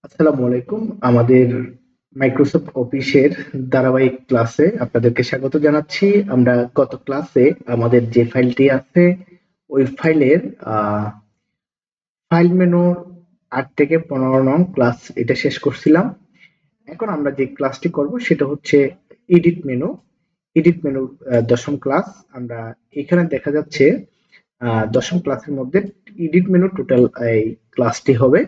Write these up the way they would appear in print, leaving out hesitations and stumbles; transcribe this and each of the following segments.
আসসালামু আলাইকুম। আমাদের মাইক্রোসফট অফিসের ধারাবাহিক ক্লাসে আপনাদেরকে স্বাগত জানাচ্ছি। আমরা গত ক্লাসে আমাদের যে ফাইলটি আছে ওই ফাইলের ফাইল মেনুর ৮ থেকে ১৫ নং ক্লাস এটা শেষ করছিলাম। এখন আমরা যে ক্লাসটি করব সেটা হচ্ছে এডিট মেনু। এডিট মেনুর ১০ম ক্লাস। আমরা এখানে দেখা যাচ্ছে ১০ম ক্লাসের মধ্যে এডিট মেনু টোটাল এই ক্লাসটি হবে।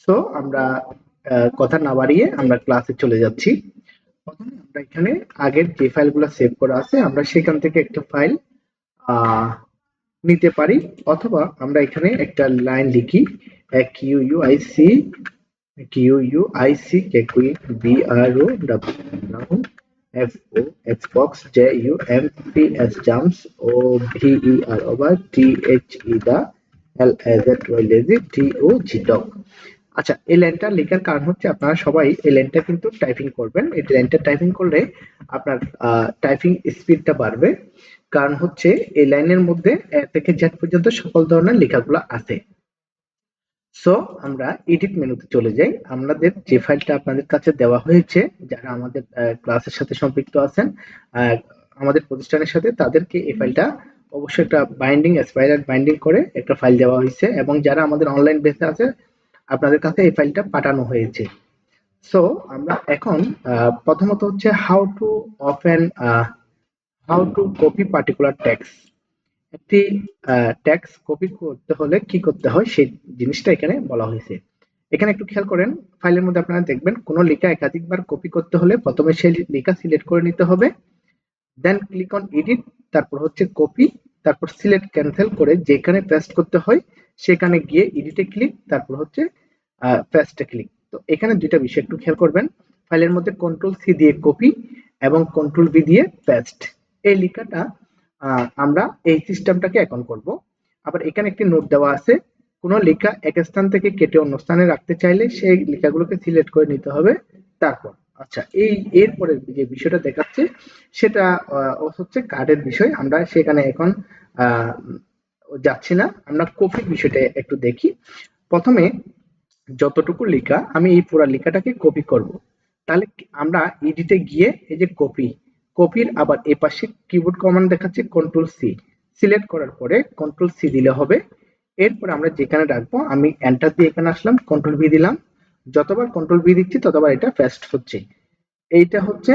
সো আমরা কথা না বাড়িয়ে আমরা ক্লাসে চলে যাচ্ছি। প্রথমে আমরা এখানে আগের যে ফাইলগুলো সেভ করা আছে আমরা সেখান থেকে একটা ফাইল আহ, নিতে পারি, অথবা আমরা এখানে একটা লাইন লিখি Q U I C Q U I C quick B R O W F O Xbox J U M P S jumps O V E R over T H E the L A Z at Y lazy T O G dog. আচ্ছা, এই লাইনটা লেখার কারণ হচ্ছে আপনারা সবাই এই লাইনটা কিন্তু টাইপিং করবেন। এই লাইনটা টাইপিং করলে আপনার টাইপিং স্পিডটা বাড়বে। কারণ হচ্ছে এই লাইনের মধ্যে এ থেকে জেড পর্যন্ত সকল ধরনের লেখাগুলো আছে। সো আমরা এডিট মেনুতে চলে যাই। আমাদের যে ফাইলটা আপনাদের কাছে দেওয়া হয়েছে, যারা আমাদের ক্লাসের সাথে সম্পৃক্ত আছেন, আহ, আমাদের প্রতিষ্ঠানের সাথে, তাদেরকে এই ফাইলটা অবশ্যই একটা বাইন্ডিং স্পাইরাল বাইন্ডিং করে একটা ফাইল দেওয়া হয়েছে, এবং যারা আমাদের অনলাইন বেসে আছে আপনাদের কাছে এই ফাইলটা পাঠানো হয়েছে। সো আমরা এখন প্রথমত হচ্ছে how to copy particular text. একটি টেক্সট কপি করতে হলে কি করতে হয় সেই জিনিসটা এখানে বলা হয়েছে। এখানে একটু খেয়াল করেন, ফাইলের মধ্যে আপনারা দেখবেন কোনো লেখা একাধিকবার কপি করতে হলে প্রথমে সেই লেখা সিলেক্ট করে নিতে হবে, দেন ক্লিক অন এডিট, তারপর হচ্ছে কপি, তারপর সিলেক্ট ক্যান্সেল করে যেখানে পেস্ট করতে হয় সেখানে গিয়ে এডিটে ক্লিক, তারপর হচ্ছে পেস্টে ক্লিক। তো এখানে দুইটা বিষয় একটু খেয়াল করবেন। ফাইলের মধ্যে কন্ট্রোল সি দিয়ে কপি এবং কন্ট্রোল ভি দিয়ে পেস্ট, এই লেখাটা আমরা এই সিস্টেমটাকে এখন করব। আবার এখানে একটি নোট দেওয়া আছে, কোনো লেখা এক স্থান থেকে কেটে অন্য স্থানে রাখতে চাইলে সেই লেখাগুলোকে সিলেক্ট করে নিতে হবে। তারপর আচ্ছা, এরপরে যে বিষয়টা দেখাচ্ছে সেটা হচ্ছে কার্ডের বিষয়। আমরা সেখানে এখন আহ, যাচ্ছি না, আমরা কপির বিষয়টা একটু দেখি। প্রথমে যতটুকু লেখা আমি এই পুরো লেখাটাকে কপি করব, তাহলে আমরা এডিটে গিয়ে এই যে কপি, কপির আবার এই পাশে কিবোর্ড কমান্ড দেখাচ্ছে কন্ট্রোল সি, সিলেক্ট করার পরে কন্ট্রোল সি দিলে হবে। এরপর আমরা যেখানে রাখবো আমি এন্টার দিয়ে এখানে আসলাম, কন্ট্রোল ভি দিলাম। যতবার কন্ট্রোল ভি দিচ্ছি ততবার এটা পেস্ট হচ্ছে। এইটা হচ্ছে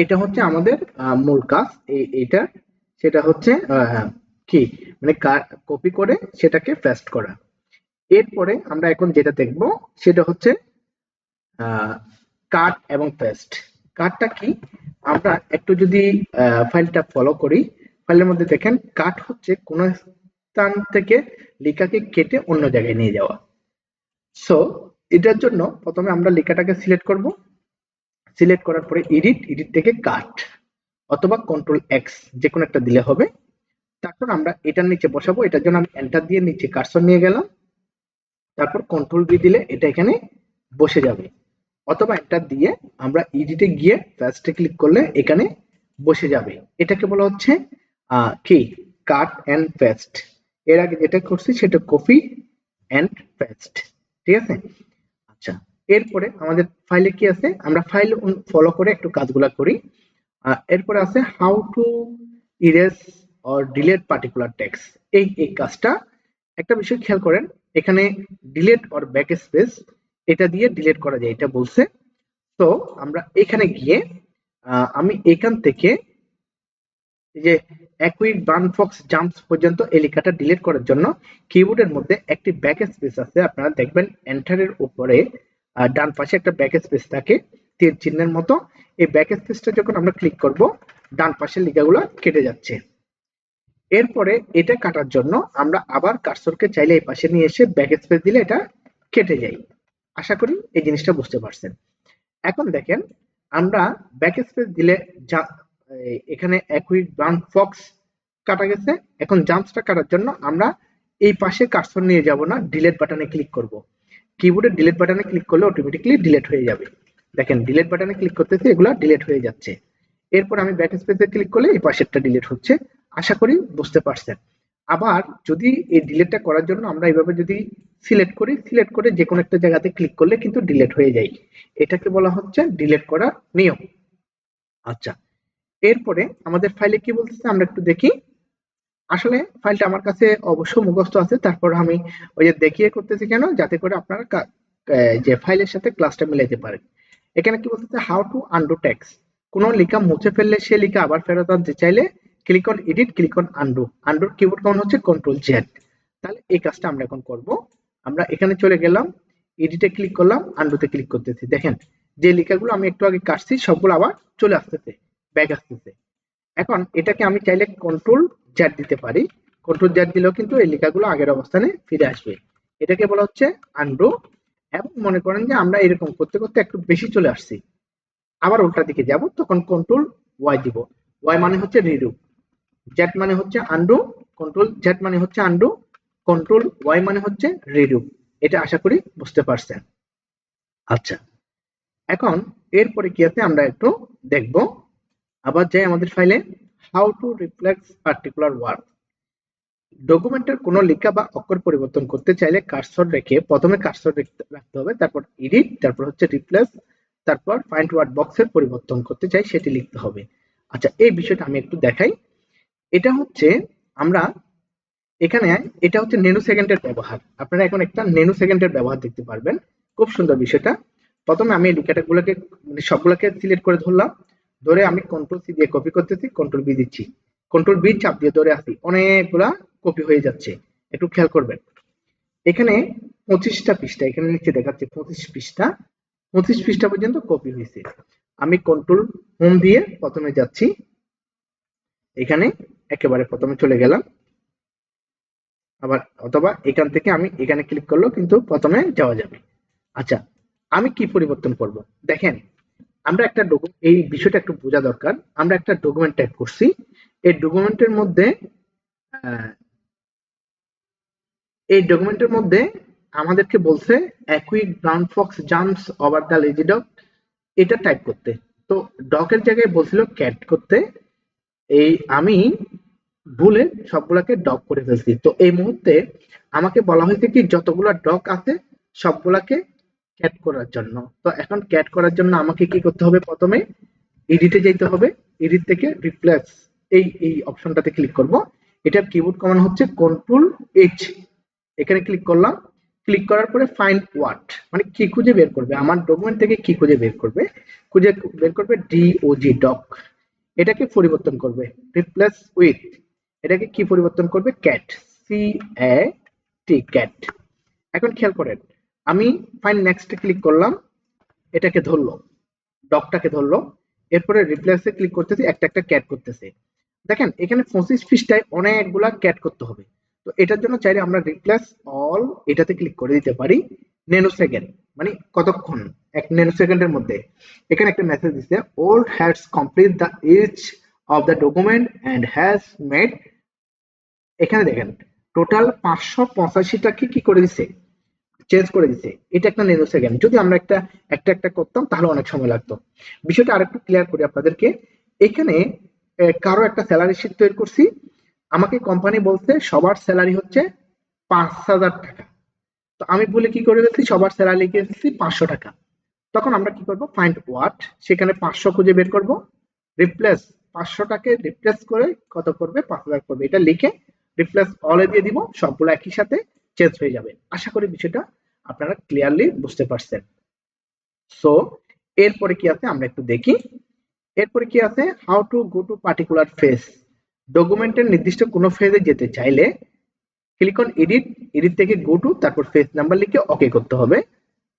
এটা হচ্ছে আমাদের মূল কাজ। এইটা সেটা হচ্ছে কি মানে কপি করে সেটাকে পেস্ট করা। এরপরে আমরা এখন যেটা দেখব সেটা হচ্ছে কাট এবং পেস্ট। কাটটা কি, আমরা একটু যদি ফাইলটা ফলো করি, ফাইলের মধ্যে দেখেন কাট হচ্ছে কোন স্থান থেকে লেখাকে কেটে অন্য জায়গায় নিয়ে যাওয়া। সো এটার জন্য প্রথমে আমরা লেখাটাকে সিলেক্ট করব, সিলেক্ট করার পরে এডিট, এডিট থেকে কাট অথবা কন্ট্রোল এক্স যে কোনো একটা দিলে হবে। তারপর আমরা এটার নিচে বসাবো, এটার জন্য আমি এন্টার দিয়ে নিচে কার্সর নিয়ে গেলাম, তারপর কন্ট্রোল ভি দিলে এটা এখানে বসে যাবে, অথবা এন্টার দিয়ে আমরা এডিটে গিয়ে পেস্টে ক্লিক করলে এখানে বসে যাবে। এটাকে বলা হচ্ছে কি কাট এন্ড পেস্ট। এর আগে যেটা করছি সেটা কপি এন্ড পেস্ট, ঠিক আছে। আচ্ছা, এরপরে আমাদের ফাইলে কি আছে, আমরা ফাইল ফলো করে একটু কাজগুলা করি। এরপরে আছে how to erase or delete particular text. এই কাজটা একটা বিষয় খেয়াল করেন, এখানে ডিলেট অর ব্যাক স্পেস এটা দিয়ে ডিলেট করা যায় এটা বলছে। তো আমরা এখানে গিয়ে আমি এখান থেকে এই যে একুইক বার্ন ফক্স জাম্পস পর্যন্ত এই লেখাটা ডিলিট করার জন্য কিবোর্ডের মধ্যে একটি ব্যাক স্পেস আছে, আপনারা দেখবেন এন্টারের উপরে ডান পাশে একটা ব্যাক স্পেস থাকে তীর চিহ্নের মতো। এই ব্যাক স্পেসটা যখন আমরা ক্লিক করব ডান পাশের লেখাগুলো কেটে যাচ্ছে। এরপরে এটা কাটার জন্য আমরা আবার কার্সরকে চাইলে এই পাশে নিয়ে এসে ব্যাক স্পেস দিলে এটা কেটে যায়। আশা করি এই জিনিসটা বুঝতে পারছেন। এখন দেখেন, আমরা ব্যাক স্পেস দিলে এখানে একই ব্রাউন ফক্স কাটা গেছে। এখন জাম্পসটা কাটার জন্য আমরা এই পাশে কার্সর নিয়ে যাব না, ডিলিট বাটনে ক্লিক করব। কিবোর্ডে ডিলিট বাটনে ক্লিক করলে অটোমেটিক্যালি ডিলিট হয়ে যাবে। দেখেন ডিলিট বাটনে ক্লিক করতেছি, এগুলো ডিলিট হয়ে যাচ্ছে। এরপর আমি ব্যাক স্পেসে ক্লিক করলে এই পাশেরটা ডিলিট হচ্ছে। আশা করি বুঝতে পারছেন। আবার যদি এই ডিলিটটা করার জন্য আমরা এইভাবে যদি সিলেক্ট করি, সিলেক্ট করে যে কোনো একটা জায়গাতে ক্লিক করলে কিন্তু ডিলিট হয়ে যায়। এটাকে বলা হচ্ছে ডিলিট করার নিয়ম। আচ্ছা, এরপরে আমাদের ফাইলে কি বলতেছে আমরা একটু দেখি। আসলে ফাইলটা আমার কাছে অবশ্য মুখস্থ আছে, তারপর আমি ওই যে দেখিয়ে করতেছি কেন, যাতে করে আপনারা যে ফাইলের সাথে ক্লাসটা মিলাইতে পারেন। এখানে কি বলতেছে, হাউ টু আনডু টেক্সট। কোন লেখা মুছে ফেললে সে লেখা আবার ফেরত আনতে চাইলে click on edit, click on undo. আনডুর কিবোর্ড কাউন্ট হচ্ছে কন্ট্রোল জেড। তাহলে এই কাজটা আমরা এখন করব। আমরা এখানে চলে গেলাম, এডিটে ক্লিক করলাম, আনডুতে ক্লিক করতেছি। দেখেন যে লেখাগুলো আমি একটু আগে কাটছি সবগুলো আবার চলে আসতেছে, ব্যাক আসতেছে। এখন এটাকে আমি চাইলে কন্ট্রোল জেড দিতে পারি। কন্ট্রোল জেড দিলেও কিন্তু এই লেখাগুলো আগের অবস্থানে ফিরে আসবে। এটাকে বলা হচ্ছে আনডু। এবং মনে করেন যে আমরা এরকম করতে করতে একটু বেশি চলে আসছি, আবার উল্টা দিকে যাব, তখন কন্ট্রোল ওয়াই দিব। ওয়াই মানে হচ্ছে রিডু, জেড মানে হচ্ছে আনডু, কন্ট্রোল জেড মানে হচ্ছে আনডু, কন্ট্রোল ওয়াই মানে হচ্ছে রিডু। এটা আশা করি বুঝতে পারছেন। আচ্ছা, এখন এরপরে কি আছে আমরা একটু দেখব। আবার যাই আমাদের ফাইলে, how to reflex particular word. ডকুমেন্টের কোনো লেখা বা অক্ষর পরিবর্তন করতে চাইলে কার্সর রেখে প্রথমে কার্সর রাখতে হবে, তারপর এডিট, তারপর হচ্ছে রিপ্লেস, তারপর ফাইন্ড ওয়ার্ড বক্সের পরিবর্তন করতে চাই সেটি লিখতে হবে। আচ্ছা, এই বিষয়টা আমি একটু দেখাই। এটা হচ্ছে আমরা এখানে, এটা হচ্ছে নেনো সেকেন্ডের ব্যবহার। আপনারা এখন একটা নেনো সেকেন্ডের ব্যবহার দেখতে পারবেন। খুব সুন্দর বিষয়টা। প্রথমে আমি এই লেখাগুলোকে মানে সবগুলোকে সিলেক্ট করে ধরলাম, ধরে আমি কন্ট্রোল সি দিয়ে কপি করতেছি, কন্ট্রোল বি দিচ্ছি, কন্ট্রোল বি চাপ দিয়ে ধরে আসি, অনেকগুলা কপি হয়ে যাচ্ছে। একটু খেয়াল করবেন, এখানে 25টা পৃষ্ঠা, এখানে নিচে দেখাচ্ছে 25 পৃষ্ঠা, 25 পৃষ্ঠা পর্যন্ত কপি হয়েছে। আমি কন্ট্রোল হোম দিয়ে প্রথমে যাচ্ছি, এখানে একেবারে প্রথমে চলে গেলাম, আবার অথবা এখান থেকে আমি এখানে ক্লিক করলেও কিন্তু প্রথমে যাওয়া যাবে। আচ্ছা, আমি কি পরিবর্তন করব দেখেন। আমরা একটা এই বিষয়টা একটু বোঝা দরকার। আমরা একটা ডকুমেন্ট টাইপ করছি, এই ডকুমেন্টের মধ্যে আহ, এই ডকুমেন্টের মধ্যে আমাদেরকে বলছে a quick brown fox jumps over the lazy dog, এটা টাইপ করতে। তো ডকের জায়গায় বলছিল ক্যাট করতে, এই আমি ভুলে সবগুলাকে ডক করে ফেলছি। তো এই মুহূর্তে আমাকে বলা হয়েছে কি যতগুলা ডক আছে সবগুলাকে ক্যাট করার জন্য। তো এখন ক্যাট করার জন্য আমাকে কি করতে হবে, প্রথমে এডিটে যেতে হবে, এডিট থেকে রিপ্লেস এই এই অপশনটাতে ক্লিক করব। এটার কিবোর্ড কমান্ড হচ্ছে কন্ট্রোল এইচ। এখানে ক্লিক করলাম, ক্লিক করার পরে ফাইন্ড ওয়ার্ড মানে কি খুঁজে বের করবে, আমার ডকুমেন্ট থেকে কি খুঁজে বের করবে, খুঁজে বের করবে ডিওজি ডক। এটাকে পরিবর্তন করবে রিপ্লেস উইথ, এটাকে কি পরিবর্তন করবে, ক্যাট, সি এ টি ক্যাট। এখন খেয়াল করেন, আমি ফাইন নেক্সট ক্লিক করলাম, এটাকে ধরলো, ডকটাকে ধরলো, এরপরে রিপ্লেসে ক্লিক করতেছি, একটা একটা ক্যাট করতেছে। দেখেন এখানে 25 পৃষ্ঠায় অনেকগুলা ক্যাট করতে হবে। তো এটার জন্য চাইলে আমরা রিপ্লেস অল এটাতে ক্লিক করে দিতে পারি। নেনো সেকেন্ড মানে কতক্ষণ, 1 নেনো সেকেন্ডের মধ্যে। এখানে একটা মেসেজ দিচ্ছে, old has complete the each of the document and has made, এখানে দেখেন টোটাল 585টাকে কি করে দিচ্ছে, চেঞ্জ করে দিচ্ছে। এটা একটা নেনো সেকেন্ড। যদি আমরা একটা একটা একটা করতাম তাহলে অনেক সময় লাগতো। বিষয়টা আরেকটু ক্লিয়ার করি আপনাদেরকে। এখানে কারো একটা স্যালারি শিট তৈরি করছি, আমাকে কোম্পানি বলছে সবার স্যালারি হচ্ছে 5,000 টাকা। তো আমি বলে কি করে ফেলছি, সবার স্যালারি লিখে দিচ্ছি 500 টাকা। তখন আমরা কি করব, ফাইন্ড ওয়াট, সেখানে 500 খুঁজে বের করব, রিপ্লেস 500টাকে রিপ্লেস করে কত করবে, 5,000 করবে, এটা লিখে রিপ্লেস অলে দিয়ে দিব, সবগুলো একই সাথে চেঞ্জ হয়ে যাবে। আশা করি বিষয়টা আপনারা ক্লিয়ারলি বুঝতে পারছেন। সো এরপরে কি আছে আমরা একটু দেখি। এরপরে কি আছে, how to go to particular phase. ডকুমেন্টের নির্দিষ্ট কোনো ফেজে যেতে চাইলে ক্লিক অন এডিট, এডিট থেকে গো টু, তারপর ফেজ নাম্বার লিখে ওকে করতে হবে।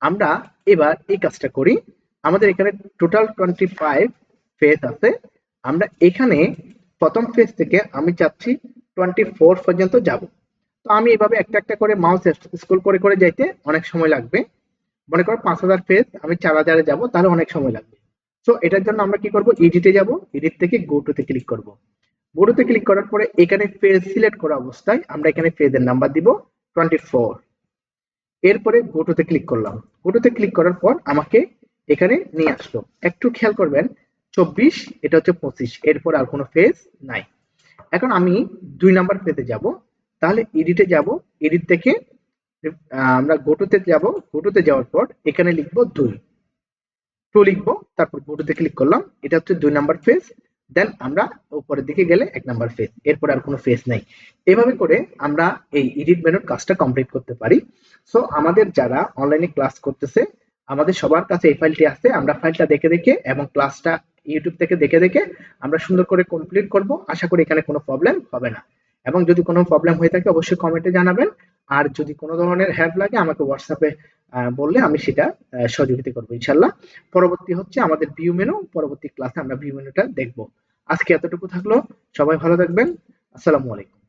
আমরা এবার এই কাজটা করি। আমাদের এখানে টোটাল 25 ফেজ আছে। আমরা এখানে প্রথম ফেজ থেকে আমি চাচ্ছি 24 পর্যন্ত যাব। তো আমি এভাবে একটা একটা করে মাউস স্ক্রল করে করে যাইতে অনেক সময় লাগবে। মনে করো 5,000 ফেজ, আমি 4,000-এ যাবো, তাহলে অনেক সময় লাগবে। তো এটার জন্য আমরা কি করব, এডিটে যাব, এডিট থেকে গো টু তে ক্লিক করব। গো টু তে ক্লিক করার পরে এখানে পেজ সিলেক্ট করা অবস্থায় আমরা এখানে পেজের নাম্বার দিব 24। এরপরে গো টু তে ক্লিক করলাম। গো টু তে ক্লিক করার পর আমাকে এখানে নিয়ে আসলো। একটু খেয়াল করবেন 24, এটা হচ্ছে 25, এরপর আর কোনো পেজ নাই। এখন আমি 2 নাম্বার পেজে যাব। তাহলে এডিটে যাব, এডিট থেকে আমরা গোটুতে যাব, গোটুতে যাওয়ার পর এখানে লিখবো 2 2 লিখবো, তারপর গোটুতে ক্লিক করলাম, এটা হচ্ছে 2 নাম্বার ফেজ। দেন আমরা উপরের দিকে গেলে 1 নাম্বার ফেজ, এরপর আর কোনো ফেজ নাই। এভাবে করে আমরা এই এডিট মেনুর কাজটা কমপ্লিট করতে পারি। সো আমাদের যারা অনলাইনে ক্লাস করতেছে, আমাদের সবার কাছে এই ফাইলটি আছে, আমরা ফাইলটা দেখে দেখে এবং ক্লাসটা ইউটিউব থেকে দেখে দেখে আমরা সুন্দর করে কমপ্লিট করব। আশা করি এখানে কোনো প্রবলেম হবে না। এবং যদি কোনো প্রবলেম হয়ে থাকে অবশ্যই কমেন্টে জানাবেন। আর যদি কোনো ধরনের হেল্প লাগে আমাকে হোয়াটসঅ্যাপে বললে আমি সেটা সহযোগিতা করবো ইনশাল্লাহ। পরবর্তী হচ্ছে আমাদের ভিউ মেনু, পরবর্তী ক্লাসে আমরা ভিউ মেনুটা দেখবো। আজকে এতটুকু থাকলো, সবাই ভালো থাকবেন। আসসালামু আলাইকুম।